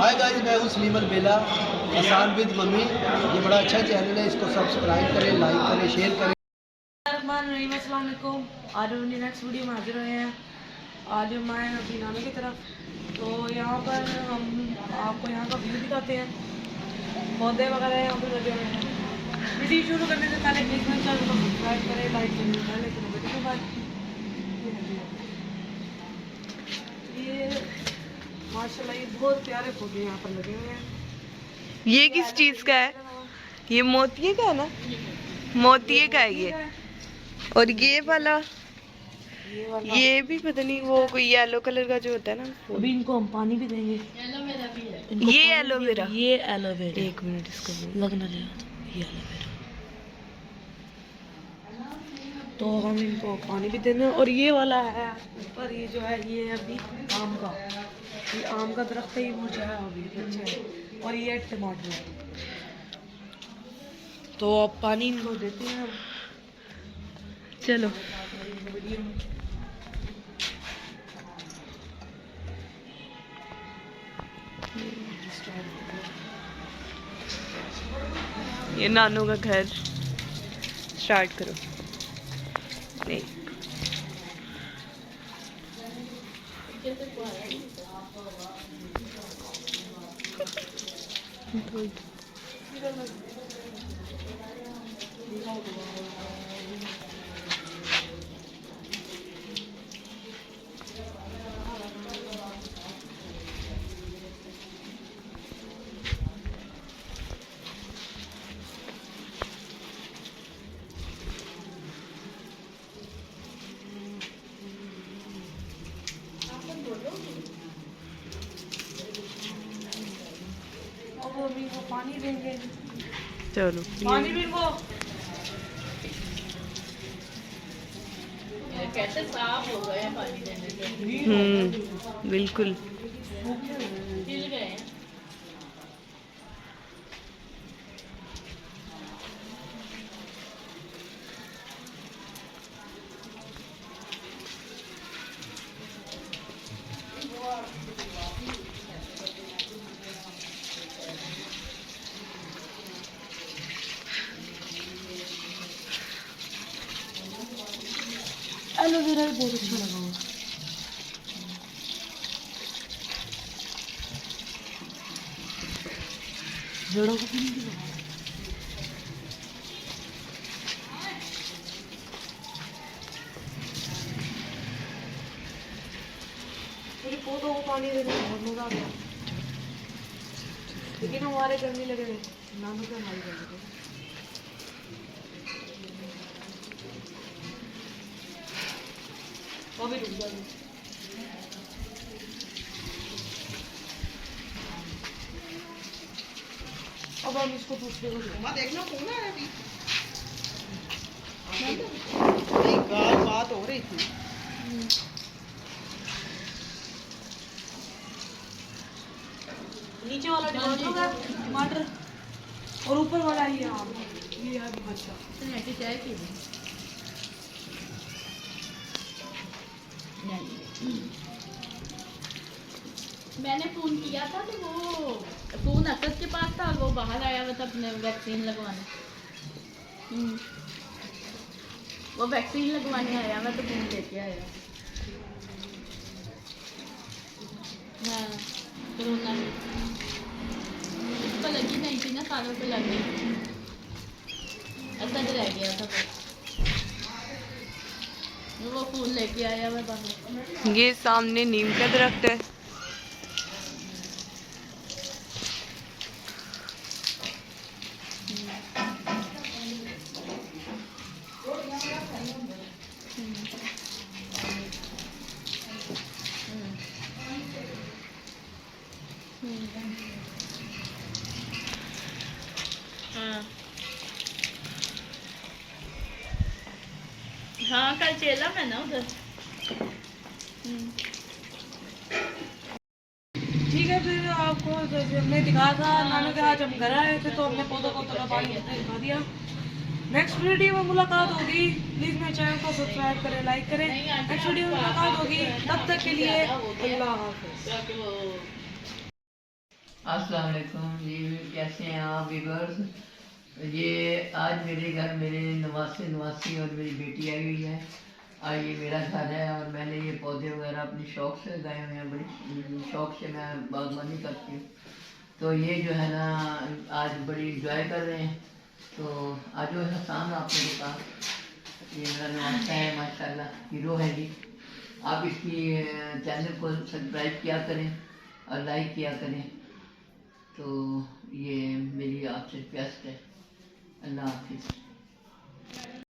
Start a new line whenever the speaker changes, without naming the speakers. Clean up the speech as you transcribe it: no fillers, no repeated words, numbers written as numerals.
Hi guys, मैं हूँ सलीम अलबेला, आसान विद मम्मी। ये बड़ा अच्छा चैनल है, इसको सब्सक्राइब करें, लाइक करें, शेयर करें।
अस्सलाम वालेकुम। आज अपनी नेक्स्ट वीडियो में हाजिर हुए हैं। आज हम आए हैं अपनी नानी की तरफ। तो यहाँ पर हम आपको यहाँ का व्यू दिखाते हैं। पौधे वगैरह यहाँ पर लगे हुए हैं। वीडियो शुरू करने से पहले प्लीज़ मेरे चैनल को सब्सक्राइब करें, लाइक करें, लेकिन वीडियो के बाद ये माशाल्लाह ये बहुत प्यारे पौधे यहाँ पर लगे हुए हैं।
ये किस चीज का है? ये मोतिये का है ना? मोतिये का है ये। और ये वाला ये भी पता नहीं, वो कोई येलो कलर का जो होता है ना।
अभी इनको हम पानी भी देंगे।
एलोवेरा भी है। ये एलोवेरा,
ये एलोवेरा।
एक मिनट इसको
लगना ले, ये एलोवेरा। तो हम इनको पानी भी देना। और ये वाला है ऊपर, ये जो है ये है अभी आम का, ये आम का दरख्त है, ये मुरझाया अभी अच्छा है। और ये टमाटर है। तो अब पानी इनको देते हैं।
चलो ये नानू का घर स्टार्ट करो। नहीं
अब हम इनको पानी देंगे।
चलो
पानी भी इनको
कैसे साफ हो गए हैं पानी देने से,
बिल्कुल।
हिल गए हैं।
एलोवेरा भी बहुत अच्छा लगा हुआ। जड़ों को भी नहीं लगा। मेरे पौधों को पानी देने में बहुत मजा आ गया, लेकिन हमारे गर्मी लगे हुए नानू के हमारी गर्मी लगे। वो भी रुक जाएगी। अब हम इसको दूसरे को
देखना कौन है अभी? एक बात हो रही थी।
नीचे वाला टमाटर का टमाटर और ऊपर वाला ये आम, ये है अभी बच्चा।
ऐसी चाय पी ली। मैंने फोन किया था तो वो फोन असद के पास था, वो बाहर आया हुआ था अपने वैक्सीन लगवाने। वो वैक्सीन लगवाने आया हुआ तो फोन लेके आया। हाँ, कोरोना में उसको लगी नहीं थी ना, सालों से लग गई। असद रह गया था वो फूल लेके आया हुआ बाहर।
ये सामने नीम का दरख्त है।
हाँ, कल चेला में ना उधर।
ठीक है, फिर आपको जैसे हमने दिखाया था नानू के, आज हम घर आए थे तो हमने पौधों को थोड़ा पानी दिखा दिया। नेक्स्ट वीडियो में मुलाकात होगी। प्लीज़ मेरे चैनल को सब्सक्राइब करें, लाइक करें। नेक्स्ट वीडियो में मुलाकात होगी, तब तक के लिए अल्लाह हाफ़िज़।
अस्सलाम वालेकुम जी, कैसे हैं आप व्यूअर्स। ये आज मेरे घर मेरे नवासी और मेरी बेटी आई हुई है। आज ये मेरा घर है और मैंने ये पौधे वगैरह अपनी शौक से लगाए हुए हैं, बड़ी शौक से मैं बागबानी करती हूँ। तो ये जो है ना आज बड़ी इंजॉय कर रहे हैं। तो आज जो हसान आप मेरे पास, ये मेरा नवासा है, माशाल्लाह हीरो है जी। आप इसकी चैनल को सब्सक्राइब किया करें और लाइक किया करें। तो ये मेरी आपसे रिक्वेस्ट है। अल्लाह हाफिज़।